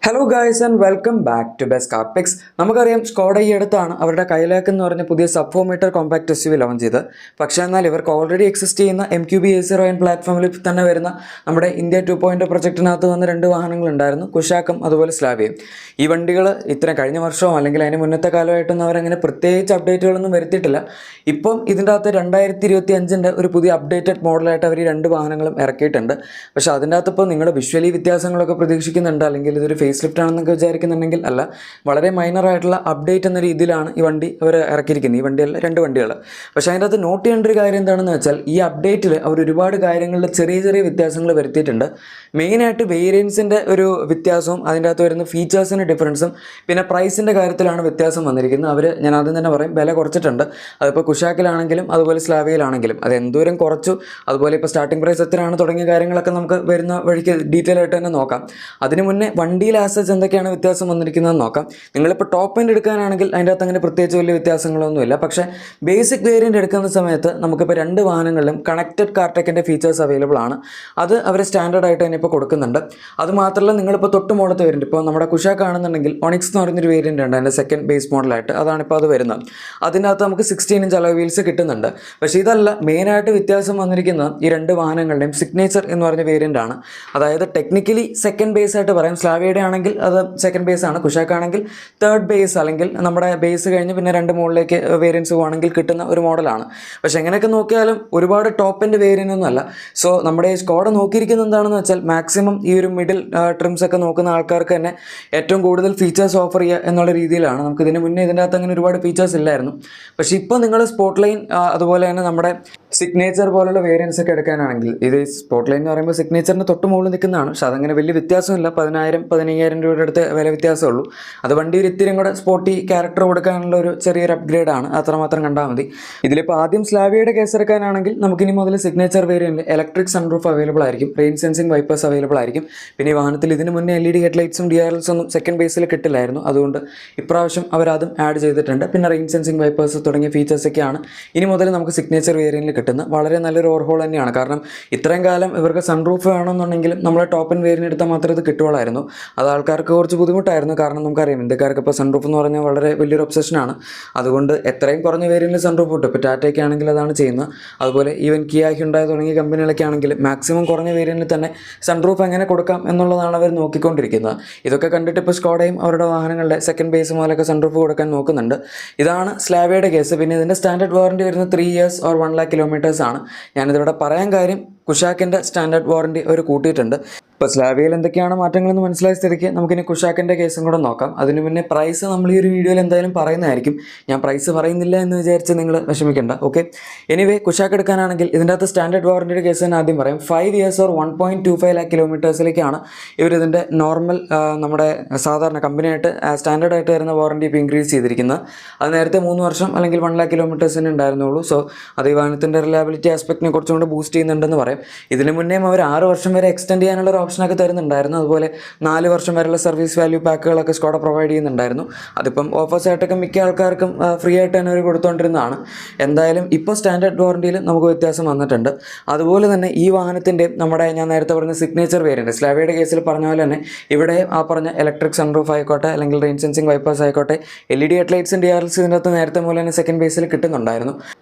Hello guys and welcome back to best car picks. നമുക്കറിയാം Skoda ഈ അടുത്താണ് അവരുടെ കൈലാക്ക് എന്ന് പറഞ്ഞ പുതിയ sub 4 metre compact SUV launch ചെയ്ത്. പക്ഷേ എന്നാൽ ഇവർക്ക് ഓൾറെഡി എക്സിസ്റ്റ് ചെയ്യുന്ന MQB A0 പ്ലാറ്റ്ഫോമിൽ തന്നെ വരുന്ന നമ്മുടെ ഇന്ത്യ 2.0 പ്രൊജക്റ്റിനകത്ത് വന്ന രണ്ട് വാഹനങ്ങളുണ്ടായിരുന്നു, കുശാക്കും അതുപോലെ സ്ലാവിയയും. ഈ വണ്ടികൾ ഇത്രയും കഴിഞ്ഞ വർഷമോ അല്ലെങ്കിൽ അതിന് മുന്നത്തെ കാലമായിട്ടൊന്നും അവരങ്ങനെ പ്രത്യേകിച്ച് അപ്ഡേറ്റുകളൊന്നും വരുത്തിയിട്ടില്ല. ഇപ്പം ഇതിൻ്റെ അകത്ത് 2025 ഒരു പുതിയ അപ്ഡേറ്റഡ് മോഡലായിട്ട് അവർ ഈ രണ്ട് വാഹനങ്ങളും ഇറക്കിയിട്ടുണ്ട്. പക്ഷേ അതിൻ്റെ അകത്ത് ഇപ്പോൾ നിങ്ങൾ വിഷ്വലി വ്യത്യാസങ്ങളൊക്കെ പ്രതീക്ഷിക്കുന്നുണ്ട്, അല്ലെങ്കിൽ ഇതൊരു ഫേസ് ലിഫ്റ്റ് ആണെന്നൊക്കെ വിചാരിക്കുന്നുണ്ടെങ്കിൽ അല്ല, വളരെ മൈനർ ആയിട്ടുള്ള അപ്ഡേറ്റ് എന്ന രീതിയിലാണ് ഈ വണ്ടി അവർ ഇറക്കിയിരിക്കുന്നത്. ഈ വണ്ടിയല്ല, രണ്ട് വണ്ടികൾ. പക്ഷേ അതിൻ്റെ അകത്ത് നോട്ട് ചെയ്യേണ്ട ഒരു കാര്യം എന്താണെന്ന് വെച്ചാൽ ഈ അപ്ഡേറ്റിൽ അവർ ഒരുപാട് കാര്യങ്ങളിൽ ചെറിയ ചെറിയ വ്യത്യാസങ്ങൾ വരുത്തിയിട്ടുണ്ട്. മെയിനായിട്ട് വേരിയൻസിൻ്റെ ഒരു വ്യത്യാസവും അതിൻ്റെ അകത്ത് വരുന്ന ഫീച്ചേഴ്സിൻ്റെ ഡിഫറൻസും പിന്നെ പ്രൈസിൻ്റെ കാര്യത്തിലാണ് വ്യത്യാസം വന്നിരിക്കുന്നത്. ഞാൻ ആദ്യം തന്നെ പറയും, വില കുറച്ചിട്ടുണ്ട്. അതിപ്പോൾ കുശാക്കിലാണെങ്കിലും അതുപോലെ സ്ലാവിയയിലാണെങ്കിലും അത് എന്തോരം കുറച്ചു, അതുപോലെ ഇപ്പോൾ സ്റ്റാർട്ടിംഗ് പ്രൈസ് എത്രയാണ് തുടങ്ങിയ കാര്യങ്ങളൊക്കെ നമുക്ക് വരുന്ന വഴിക്ക് ഡീറ്റെയിൽ ആയിട്ട് തന്നെ നോക്കാം. അതിന് മുന്നേ വണ്ടിയിൽ ആസച്ച് എന്തൊക്കെയാണ് വ്യത്യാസം വന്നിരിക്കുന്നതെന്ന് നോക്കാം. നിങ്ങളിപ്പോൾ ടോപ്പ് എൻഡ് എടുക്കാനാണെങ്കിൽ അതിൻ്റെ അകത്ത് അങ്ങനെ പ്രത്യേകിച്ച് വലിയ വ്യത്യാസങ്ങളൊന്നുമില്ല. പക്ഷേ ബേസിക് വേരിയൻ്റ് എടുക്കുന്ന സമയത്ത് നമുക്കിപ്പോൾ രണ്ട് വാഹനങ്ങളിലും കണക്റ്റഡ് കാർടെക്കിൻ്റെ ഫീച്ചേഴ്സ് അവൈലബിൾ ആണ്. അത് അവർ സ്റ്റാൻഡേർഡ് ആയിട്ട് തന്നെ ഇപ്പോൾ കൊടുക്കുന്നുണ്ട്. അതുമാത്രമല്ല, നിങ്ങളിപ്പോൾ തൊട്ട് മുകളിലത്തെ വേരിയൻറ്റ്, ഇപ്പോൾ നമ്മുടെ കുശാക്ക് ആണെന്നുണ്ടെങ്കിൽ ഒണിക്സ് എന്ന് പറഞ്ഞൊരു വേരിയൻ്റ് ഉണ്ട്, അതിൻ്റെ സെക്കൻഡ് ബേസ് മോഡലായിട്ട്. അതാണിപ്പോൾ അത് വരുന്നത്. അതിനകത്ത് നമുക്ക് 16 ഇഞ്ച് അലോയ് വീൽസ് കിട്ടുന്നുണ്ട്. പക്ഷേ ഇതല്ല, മെയിനായിട്ട് വ്യത്യാസം വന്നിരിക്കുന്നത് ഈ രണ്ട് വാഹനങ്ങളുടെയും സിഗ്നേച്ചർ എന്ന് പറഞ്ഞ വേരിയൻ്റ് ആണ്. അതായത് ടെക്നിക്കലി സെക്കൻഡ് ബേസ് ആയിട്ട് പറയാം. സ്ലാവിയയുടെ ആണെങ്കിൽ അത് സെക്കൻഡ് ബേസ് ആണ്, കുശാക്കാണെങ്കിൽ തേർഡ് ബേസ്, അല്ലെങ്കിൽ നമ്മുടെ ബേസ് കഴിഞ്ഞ് പിന്നെ രണ്ട് മുകളിലേക്ക് വേരിയൻസ് പോകണമെങ്കിൽ കിട്ടുന്ന ഒരു മോഡലാണ്. പക്ഷേ എങ്ങനെയൊക്കെ നോക്കിയാലും ഒരുപാട് ടോപ്പ് എൻഡ് വേരിയൻ്റ് ഒന്നും അല്ല. സോ നമ്മുടെ ഈ സ്കോഡ നോക്കിയിരിക്കുന്നത് എന്താണെന്ന് വെച്ചാൽ മാക്സിമം ഈ ഒരു മിഡിൽ ട്രിംസ് ഒക്കെ നോക്കുന്ന ആൾക്കാർക്ക് തന്നെ ഏറ്റവും കൂടുതൽ ഫീച്ചേഴ്സ് ഓഫർ ചെയ്യുക എന്നുള്ള രീതിയിലാണ്. നമുക്ക് ഇതിന് മുന്നേ ഇതിൻ്റെ അകത്ത് അങ്ങനെ ഒരുപാട് ഫീച്ചേഴ്സ് ഇല്ലായിരുന്നു. പക്ഷേ ഇപ്പോൾ നിങ്ങൾ സ്പോട്ട് ലൈൻ അതുപോലെ തന്നെ നമ്മുടെ സിഗ്നേച്ചർ പോലുള്ള വേരിയൻസ് ഒക്കെ എടുക്കാനാണെങ്കിൽ, ഇത് സ്പോട്ട് ലൈൻ എന്ന് പറയുമ്പോൾ സിഗ്നേച്ചറിന് തൊട്ട് മുകളിൽ നിൽക്കുന്നതാണ്. പക്ഷേ അതങ്ങനെ വലിയ വ്യത്യാസമില്ല. 10,000-15,000 രൂപയുടെ അടുത്ത് വില വ്യത്യാസമുള്ളൂ. അത് വണ്ടി ഒരു ഇത്തിരിയും കൂടെ സ്പോർട്ടി ക്യാരക്ടർ കൊടുക്കാനുള്ള ഒരു ചെറിയൊരു അപ്ഗ്രേഡാണ്, അത്രമാത്രം കണ്ടാൽ മതി. ഇതിലിപ്പോൾ ആദ്യം സ്ലാവിയയുടെ കേസ് എടുക്കാനാണെങ്കിൽ നമുക്കിനി മുതൽ സിഗ്നേച്ചർ വേരിയൻറ്റിൽ ഇലക്ട്രിക് സൺറൂഫ് അവൈലബിൾ ആയിരിക്കും, റെയിൻ സെൻസിങ് വൈപ്പേഴ്സ് അവൈലബിൾ ആയിരിക്കും. പിന്നെ ഈ വാഹനത്തിൽ ഇതിന് മുന്നേ LED ഹെഡ്ലൈറ്റ്സും DRLs ഒന്നും സെക്കൻഡ് ബേസിൽ കിട്ടില്ലായിരുന്നു. അതുകൊണ്ട് ഇപ്രാവശ്യം അവരതും ആഡ് ചെയ്തിട്ടുണ്ട്. പിന്നെ റെയിൻ സെൻസിങ് വൈപ്പേഴ്സ് തുടങ്ങിയ ഫീച്ചേഴ്സൊക്കെയാണ് ഇനി മുതൽ നമുക്ക് സിഗ്നേച്ചർ വേരിയൻറ്റിൽ കിട്ടുന്നത്. വളരെ നല്ലൊരു ഓവർഹോൾ തന്നെയാണ്. കാരണം ഇത്രയും കാലം ഇവർക്ക് സൺറൂഫ് വേണമെന്നുണ്ടെങ്കിലും നമ്മൾ ടോപ്പ് ആൻഡ് വേരിയൻ്റ് എടുത്താൽ മാത്രമേ ഇത് കിട്ടുകയുള്ളായിരുന്നു. അത് ആൾക്കാർക്ക് കുറച്ച് ബുദ്ധിമുട്ടായിരുന്നു. കാരണം നമുക്കറിയാം ഇന്ത്യക്കാർക്ക് ഇപ്പോൾ സൺറൂഫ് എന്ന് പറഞ്ഞാൽ വളരെ വലിയൊരു ഒബ്സഷനാണ്. അതുകൊണ്ട് എത്രയും കുറഞ്ഞ വേരിയൻറ്റിൽ സൺറൂഫ് കിട്ടും. ഇപ്പോൾ ടാറ്റയ്ക്ക് ആണെങ്കിൽ അതാണ് ചെയ്യുന്നത്. അതുപോലെ ഈവൻ കിയ, ഹ്യുണ്ടായി തുടങ്ങിയ കമ്പനികളൊക്കെ ആണെങ്കിൽ മാക്സിമം കുറഞ്ഞ വേരിയൻറ്റിൽ തന്നെ സൺറൂഫ് എങ്ങനെ കൊടുക്കാം എന്നുള്ളതാണ് അവർ നോക്കിക്കൊണ്ടിരിക്കുന്നത്. ഇതൊക്കെ കണ്ടിട്ട് ഇപ്പോൾ സ്കോഡയും അവരുടെ വാഹനങ്ങളുടെ സെക്കൻഡ് ബേസ് മുതലൊക്കെ സൺറൂഫ് കൊടുക്കാൻ നോക്കുന്നുണ്ട്. ഇതാണ് സ്ലാവിയയുടെ കേസ്. പിന്നെ ഇതിൻ്റെ സ്റ്റാൻഡേർഡ് വാറണ്ടി വരുന്നത് 3 years or 1 lakh kilometers ആണ്. ഞാനിതിവിടെ പറയാൻ കാര്യം, കുശാക്കിൻ്റെ സ്റ്റാൻഡേർഡ് വാറണ്ടി അവർ കൂട്ടിയിട്ടുണ്ട്. ഇപ്പോൾ സ്ലാവിയയിൽ എന്തൊക്കെയാണ് മാറ്റങ്ങളെന്ന് മനസ്സിലായ സ്ഥിതിക്ക് നമുക്കിനി കുശാക്കിൻ്റെ കേസും കൂടെ നോക്കാം. അതിന് മുന്നേ പ്രൈസ് നമ്മൾ ഈ ഒരു വീഡിയോയിൽ എന്തായാലും പറയുന്നതായിരിക്കും. ഞാൻ പ്രൈസ് പറയുന്നില്ല എന്ന് വിചാരിച്ച് നിങ്ങൾ വിഷമിക്കേണ്ട. ഓക്കെ, എനിവേ കുശാക്ക് എടുക്കാനാണെങ്കിൽ ഇതിൻ്റെ അകത്ത് സ്റ്റാൻഡേർഡ് വാറണ്ടിയുടെ കേസ് തന്നെ ആദ്യം പറയാം. 5 years or 1.25 lakh kilometersലേക്കാണ് ഇവരിതിൻ്റെ നോർമൽ നമ്മുടെ സാധാരണ കമ്പനിയായിട്ട് സ്റ്റാൻഡേർഡായിട്ട് വരുന്ന വാറണ്ടി ഇപ്പോൾ ഇൻക്രീസ് ചെയ്തിരിക്കുന്നത്. അത് നേരത്തെ 3 വർഷം അല്ലെങ്കിൽ 1 lakh kilometers ഉണ്ടായിരുന്നുള്ളൂ. സോ അത് ഈ വാഹനത്തിൻ്റെ റിലയബിലിറ്റി ആസ്പെക്റ്റിനെ കുറച്ചും കൂടെ ബൂസ്റ്റ് ചെയ്യുന്നുണ്ടെന്ന് പറയാം. ഇതിന് മുന്നേ അവർ 6 വർഷം വരെ എക്സ്റ്റെൻഡ് ചെയ്യാനുള്ള ഒരു ഓപ്ഷനൊക്കെ തരുന്നുണ്ടായിരുന്നു. അതുപോലെ 4 വർഷം വരെയുള്ള സർവീസ് വാല്യൂ പാക്കുകളൊക്കെ സ്കോഡ പ്രൊവൈഡ് ചെയ്യുന്നുണ്ടായിരുന്നു. അതിപ്പം ഓഫേഴ്സ് ആയിട്ടൊക്കെ മിക്ക ആൾക്കാർക്കും ഫ്രീ ആയിട്ട് തന്നെ അവർ കൊടുത്തുകൊണ്ടിരുന്നതാണ്. എന്തായാലും ഇപ്പോൾ സ്റ്റാൻഡേർഡ് വാറണ്ടിയിൽ നമുക്ക് വ്യത്യാസം വന്നിട്ടുണ്ട്. അതുപോലെ തന്നെ ഈ വാഹനത്തിൻ്റെ നമ്മുടെ ഞാൻ നേരത്തെ പറഞ്ഞ സിഗ്നേച്ചർ വേരിയൻറ്റ് സ്ലാവിയയുടെ കേസിൽ പറഞ്ഞ പോലെ തന്നെ ഇവിടെ ആ പറഞ്ഞ ഇലക്ട്രിക് സൺറൂഫ് ആയിക്കോട്ടെ അല്ലെങ്കിൽ റെയിൻ സെൻസിങ് വൈപ്പേഴ്സ് ആയിക്കോട്ടെ, LED ഹെഡ്ലൈറ്റ്സും DRLs ഇതിനകത്ത് നേരത്തെ പോലെ തന്നെ സെക്കൻഡ് ബേസിൽ കിട്ടുന്നുണ്ടായിരുന്നു.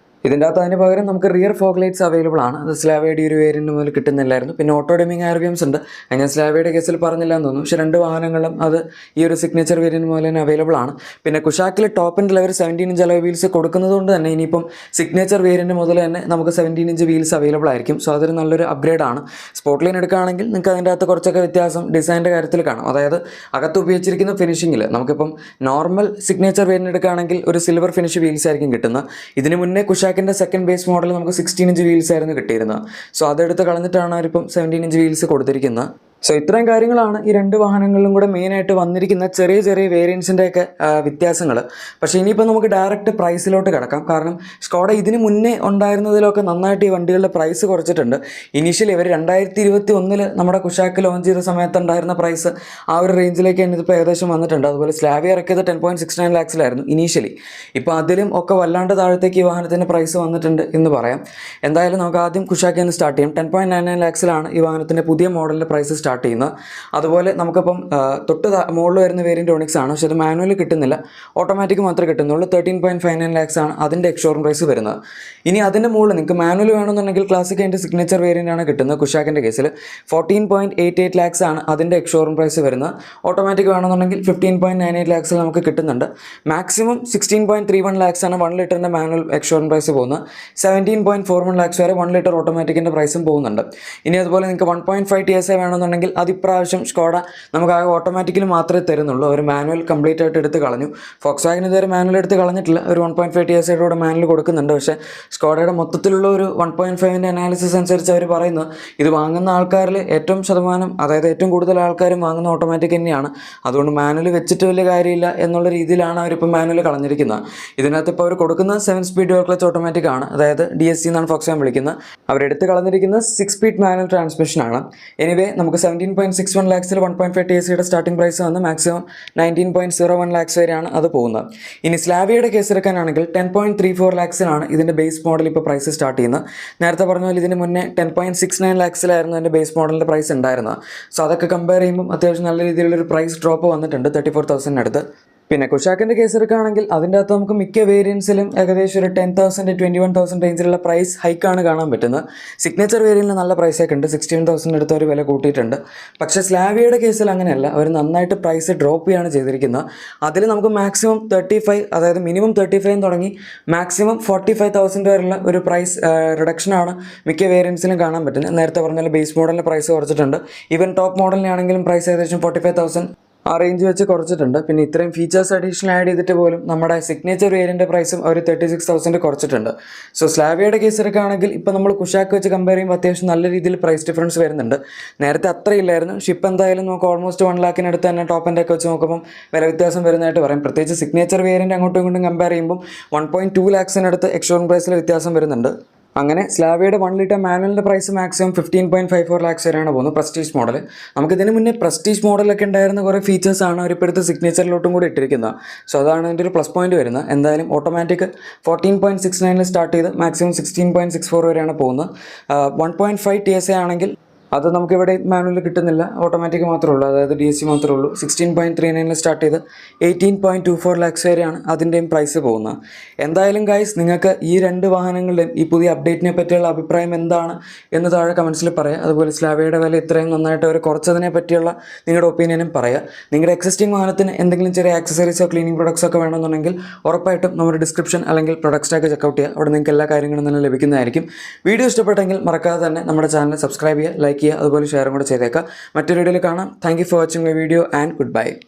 ഇതിൻ്റെ അകത്ത് അതിന് പകരം നമുക്ക് റിയർ ഫോഗ് ലൈറ്റ്സ് അവൈലബിൾ ആണ്. അത് സ്ലാവിയയുടെ ഒരു വേരിയൻറ്റ് മുതൽ കിട്ടുന്നില്ലായിരുന്നു. പിന്നെ ഓട്ടോ ഡിമിങ് RPMs ഉണ്ട്. ഞാൻ സ്ലാവിയയുടെ കേസിൽ പറഞ്ഞില്ല എന്ന് തോന്നുന്നു. പക്ഷേ രണ്ട് വാഹനങ്ങളും അത് ഈ ഒരു സിഗ്നേച്ചർ വേരിയൻറ്റ് മുതൽ തന്നെ അവൈലബിൾ ആണ്. പിന്നെ കുശാക്കിൽ ടോപ്പ് എൻഡിൽ അവർ 17 ഇഞ്ച് അലോയ് വീൽസ് കൊടുക്കുന്നത് കൊണ്ട് തന്നെ ഇനിയിപ്പം സിഗ്നേച്ചർ വേരിയൻറ്റ് മുതൽ തന്നെ നമുക്ക് 17 ഇഞ്ച് വീൽസ് അവൈലബിൾ ആയിരിക്കും. സോ അതൊരു നല്ലൊരു അപ്ഗ്രേഡാണ്. സ്പോട്ട് ലൈൻ എടുക്കുകയാണെങ്കിൽ നിങ്ങൾക്ക് അതിൻ്റെ അകത്ത് കുറച്ചൊക്കെ വ്യത്യാസം ഡിസൈൻ്റെ കാര്യത്തിൽ കാണാം. അതായത് അകത്ത് ഉപയോഗിച്ചിരിക്കുന്ന ഫിനിഷിങ്ങിൽ നമുക്കിപ്പം നോർമൽ സിഗ്നേച്ചർ വേരിയൻറ്റ് എടുക്കുകയാണെങ്കിൽ ഒരു സിൽവർ ഫിനിഷ് വീൽസ് ആയിരിക്കും കിട്ടുന്നത്. ഇതിന് മുന്നേ കുശാക്കിൻ്റെ സെക്കൻഡ് ബേസ് മോഡൽ നമുക്ക് 16 ഇഞ്ച് വീൽസ് ആയിരുന്നു കിട്ടിയിരുന്നത്. സോ അതെടുത്ത് കളഞ്ഞിട്ടാണ് അവരിപ്പം 17 ഇഞ്ച് വീൽസ് കൊടുത്തിരിക്കുന്നത്. സോ ഇത്രയും കാര്യങ്ങളാണ് ഈ രണ്ട് വാഹനങ്ങളിലും കൂടെ മെയിനായിട്ട് വന്നിരിക്കുന്ന ചെറിയ ചെറിയ വേരിയൻസിൻ്റെയൊക്കെ വ്യത്യാസങ്ങൾ. പക്ഷേ ഇനിയിപ്പോൾ നമുക്ക് ഡയറക്റ്റ് പ്രൈസിലോട്ട് കിടക്കാം. കാരണം സ്കോഡ ഇതിന് മുന്നേ ഉണ്ടായിരുന്നതിലൊക്കെ നന്നായിട്ട് ഈ വണ്ടികളുടെ പ്രൈസ് കുറച്ചിട്ടുണ്ട്. ഇനീഷ്യലി ഇവർ 2021 നമ്മുടെ കുശാക്ക് ലോഞ്ച് ചെയ്ത സമയത്തുണ്ടായിരുന്ന പ്രൈസ് ആ ഒരു റേഞ്ചിലേക്ക് തന്നെ ഇതിപ്പോൾ ഏകദേശം വന്നിട്ടുണ്ട്. അതുപോലെ സ്ലാവിയ ഇറക്കിയത് 10.69 lakhs ഇനീഷ്യലി. ഇപ്പോൾ അതിലും ഒക്കെ വല്ലാണ്ട് താഴത്തേക്ക് ഈ വാഹനത്തിൻ്റെ പ്രൈസ് വന്നിട്ടുണ്ട് എന്ന് പറയാം. എന്തായാലും നമുക്ക് ആദ്യം കുശാക്കിൽ നിന്ന് സ്റ്റാർട്ട് ചെയ്യാം. 10.99 lakhs ഈ വാഹനത്തിൻ്റെ പുതിയ മോഡലിൻ്റെ പ്രൈസ് സ്റ്റാർട്ട് സ്റ്റാർട്ട് ചെയ്യുന്നത്. അതുപോലെ നമുക്കിപ്പം തൊട്ട് മുകളിൽ വരുന്ന വേരിയൻ്റ് ഒണിക്സ് ആണ്, പക്ഷേ അത് മാനുവൽ കിട്ടുന്നില്ല, ഓട്ടോമാറ്റിക് മാത്രമേ കിട്ടുന്നുള്ളൂ. 13.59 lakhs ആണ് അതിൻ്റെ എക്സ്ഷോറൂം പ്രൈസ് വരുന്നത്. ഇനി അതിൻ്റെ മുകളിൽ നിങ്ങൾക്ക് മാനുവൽ വേണമെന്നുണ്ടെങ്കിൽ ക്ലാസിക് അതിൻ്റെ സിഗ്നേച്ചർ വേരിയൻ്റ് ആണ് കിട്ടുന്നത്. കുഷാക്കിൻ്റെ കേസിൽ 14.88 lakhs ആണ് അതിൻ്റെ എക്സ്ഷോറൂം പ്രൈസ് വരുന്നത്. ഓട്ടോമാറ്റിക് വേണമെന്നുണ്ടെങ്കിൽ 15.98 lakhs നമുക്ക് കിട്ടുന്നുണ്ട്. മാക്സിമം 16.31 lakhs ആണ് 1 ലിറ്ററിൻ്റെ മാനുവൽ എക്സ്ഷോറൂം പ്രൈസ് പോകുന്നത്. 17.41 lakhs വരെ 1 ലിറ്റർ ഓട്ടോമാറ്റിക്കിൻ്റെ പ്രൈസും പോകുന്നുണ്ട്. ഇനി അതുപോലെ നിങ്ങൾക്ക് 1.5 TSI വേണമെന്നുണ്ടെങ്കിൽ അതിപ്രാവശ്യം സ്കോഡ നമുക്കാകെ ഓട്ടോമാറ്റിക്കിൽ മാത്രമേ തരുന്നുള്ളൂ. ഒരു മാനുവൽ കംപ്ലീറ്റ് ആയിട്ട് എടുത്ത് കളഞ്ഞു. ഫോക്സ് വാഗൻ ഇതുവരെ മാനുവൽ എടുത്ത് കളഞ്ഞിട്ടില്ല. ഒരു 1.5 TSI കൂടെ മാനുവൽ കൊടുക്കുന്നുണ്ട്. പക്ഷേ സ്കോഡയുടെ മൊത്തത്തിലുള്ള ഒരു 1.5ൻ്റെ അനാലിസിസ് അനുസരിച്ച് അവർ പറയുന്നത് ഇത് വാങ്ങുന്ന ആൾക്കാരിൽ ഏറ്റവും ശതമാനം, അതായത് ഏറ്റവും കൂടുതൽ ആൾക്കാരും വാങ്ങുന്ന ഓട്ടോമാറ്റിക് തന്നെയാണ്. അതുകൊണ്ട് മാനുവൽ വെച്ചിട്ട് വലിയ കാര്യമില്ല എന്നുള്ള രീതിയിലാണ് അവരിപ്പോൾ മാനുവൽ കളഞ്ഞിരിക്കുന്നത്. ഇതിനകത്ത് ഇപ്പോൾ അവർ കൊടുക്കുന്നത് 7 സ്പീഡ് ഡ്യുവൽ ക്ലച്ച് ഓട്ടോമാറ്റിക് ആണ്, അതായത് DSC എന്നാണ് ഫോക്സ് വാഗൻ വിളിക്കുന്നത്. അവരെടുത്ത് കളഞ്ഞിരിക്കുന്നത് 6 സ്പീഡ് മാനുവൽ ട്രാൻസ്മിഷനാണ്. എനിവേ നമുക്ക് 17.61 lakhsൽ 1.5 TSIയുടെ സ്റ്റാർട്ടിംഗ് പ്രൈസ് വന്ന് മാക്സിമം 19.01 lakhs വരെയാണ് അത് പോകുന്നത്. ഇനി സ്ലാവിയയുടെ കേസ് എടുക്കാനാണെങ്കിൽ 10.34 lakhsലാണ് ഇതിൻ്റെ ബേസ് മോഡൽ ഇപ്പോൾ പ്രൈസ് സ്റ്റാർട്ട് ചെയ്യുന്നത്. നേരത്തെ പറഞ്ഞ പോലെ ഇതിന് മുന്നേ 10.69 lakhsലായിരുന്നു അതിൻ്റെ ബേസ് മോഡലിൻ്റെ പ്രൈസ് ഉണ്ടായിരുന്നത്. സോ അതൊക്കെ കമ്പയർ ചെയ്യുമ്പോൾ അത്യാവശ്യം നല്ല രീതിയിലുള്ളൊരു പ്രൈസ് ഡ്രോപ്പ് വന്നിട്ടുണ്ട് 34,000 പിന്നെ കുഷാക്കിൻ്റെ കേസ് എടുക്കുകയാണെങ്കിൽ അതിൻ്റെ അകത്ത് നമുക്ക് മിക്ക വേരിയൻസിലും ഏകദേശം ഒരു 10,000 21,000 റേഞ്ചിലുള്ള പ്രൈസ് ഹൈക്കാണ് കാണാൻ പറ്റുന്നത്. സിഗ്നേച്ചർ വേരിയൻറ്റിൽ നല്ല പ്രൈസൊക്കെ ഉണ്ട്, 61,000 അടുത്ത് അവർ വില കൂട്ടിയിട്ടുണ്ട്. പക്ഷേ സ്ലാവിയയുടെ കേസിൽ അങ്ങനെയല്ല, അവർ നന്നായിട്ട് പ്രൈസ് ഡ്രോപ്പ് ചെയ്യാണ് ചെയ്തിരിക്കുന്നത്. അതിൽ നമുക്ക് മാക്സിമം 35, അതായത് മിനിമം 35 തുടങ്ങി മാക്സിമം 45,000 വരെയുള്ള ഒരു പ്രൈസ് റിഡക്ഷനാണ് മിക്ക വേരിയൻസിലും കാണാൻ പറ്റുന്നത്. നേരത്തെ പറഞ്ഞാൽ ബേസ് മോഡലിൻ്റെ പ്രൈസ് കുറച്ചിട്ടുണ്ട്. ഈവൻ ടോപ്പ് മോഡലിനാണെങ്കിലും പ്രൈസ് ഏകദേശം 45,000 ആ റേഞ്ച് വെച്ച് കുറച്ചിട്ടുണ്ട്. പിന്നെ ഇത്രയും ഫീച്ചേഴ്സ് അഡീഷണൽ ആഡ് ചെയ്തിട്ട് പോലും നമ്മുടെ സിഗ്നേച്ചർ വേരിയൻ്റെ പ്രൈസും അവർ 36,000 കുറച്ചിട്ടുണ്ട്. സോ സ്ലാവിയയുടെ കേസ് എടുക്കുകയാണെങ്കിൽ ഇപ്പോൾ നമ്മൾ കുഷാക്ക് വെച്ച് കമ്പയർ ചെയ്യുമ്പോൾ അത്യാവശ്യം നല്ല രീതിയിൽ പ്രൈസ് ഡിഫറൻസ് വരുന്നുണ്ട്. നേരത്തെ അത്രയില്ലായിരുന്നു. ഷിപ്പ് എന്തായാലും നമുക്ക് ഓൾമോസ്റ്റ് 1 lakhിനടുത്ത് തന്നെ ടോപ്പ് എൻ്റെ ഒക്കെ വെച്ച് നോക്കുമ്പോൾ വില വ്യത്യാസം വരുന്നതായിട്ട് പറയും. പ്രത്യേകിച്ച് സിഗ്നേച്ചർ വേരിയൻ്റ് അങ്ങോട്ടും ഇങ്ങോട്ടും കമ്പയർ ചെയ്യുമ്പോൾ 1.2 lakhsനടുത്ത് എക്സ്ഷോറൂം പ്രൈസിൽ വ്യത്യാസം വരുന്നുണ്ട്. അങ്ങനെ സ്ലാവിയയുടെ 1 ലിറ്റർ മാനുവലിൻ്റെ പ്രൈസ് മാക്സിമം 15.54 lakhs വരെയാണ് പോകുന്നത് പ്രസ്റ്റീജ് മോഡൽ. നമുക്കിതിന് മുന്നേ പ്രസ്റ്റീജ് മോഡലൊക്കെ ഉണ്ടായിരുന്ന കുറേ ഫീച്ചേഴ്സാണ് അവരിപ്പോൾ എടുത്ത് സിഗ്നേച്ചറിലോട്ടും കൂടി ഇട്ടിരിക്കുന്നത്. സോ അതാണ് അതിൻ്റെ ഒരു പ്ലസ് പോയിന്റ് വരുന്നത്. എന്തായാലും ഓട്ടോമാറ്റിക് 14.69 സ്റ്റാർട്ട് ചെയ്ത് മാക്സിമം 16.64 വരെയാണ് പോകുന്നത്. 1.5 TSI ആണെങ്കിൽ അത് നമുക്കിവിടെ മാനുവൽ കിട്ടുന്നില്ല, ഓട്ടോമാറ്റിക് മാത്രമേ ഉള്ളൂ, അതായത് DSC മാത്രമേ ഉള്ളൂ. 16.39 സ്റ്റാർട്ട് ചെയ്ത് 18.24 lakhs വരെയാണ് അതിൻ്റെയും പ്രൈസ് പോകുന്നത്. എന്തായാലും ഗൈസ്, നിങ്ങൾക്ക് ഈ 2 വാഹനങ്ങളുടെയും ഈ പുതിയ അപ്ഡേറ്റിനെ പറ്റിയുള്ള അഭിപ്രായം എന്താണ് എന്ന് താഴെ കമൻസിൽ പറയുക. അതുപോലെ സ്ലാവിയയുടെ വില ഇത്രയും നന്നായിട്ട് അവർ കുറച്ചതിനെ പറ്റിയുള്ള നിങ്ങളുടെ ഒപ്പീനിയനും പറയുക. നിങ്ങളുടെ എക്സിസ്റ്റിംഗ് വാഹനത്തിന് എന്തെങ്കിലും ചെറിയ ആക്സസറീസോ ക്ലീനിങ് പ്രൊഡക്ട്സോ ഒക്കെ വേണമെന്നുണ്ടെങ്കിൽ ഉറപ്പായിട്ടും നമ്മുടെ ഡിസ്ക്രിപ്ഷൻ അല്ലെങ്കിൽ പ്രൊഡക്റ്റ് സ്റ്റാക്ക് ചെക്കൗട്ട് ചെയ്യുക. അവിടെ നിങ്ങൾക്ക് എല്ലാ കാര്യങ്ങളും തന്നെ ലഭിക്കുന്നതായിരിക്കും. വീഡിയോ ഇഷ്ടപ്പെട്ടെങ്കിൽ മറക്കാതെ തന്നെ നമ്മുടെ ചാനൽ സബ്സ്ക്രൈബ് ചെയ്യുക, ലൈക്ക് ചെയ്യുക, അതുപോലെ ഷെയറും കൂടെ ചെയ്തേക്കാം. മറ്റൊരു വീഡിയോയിൽ കാണാം. Thank you for watching my video and good bye.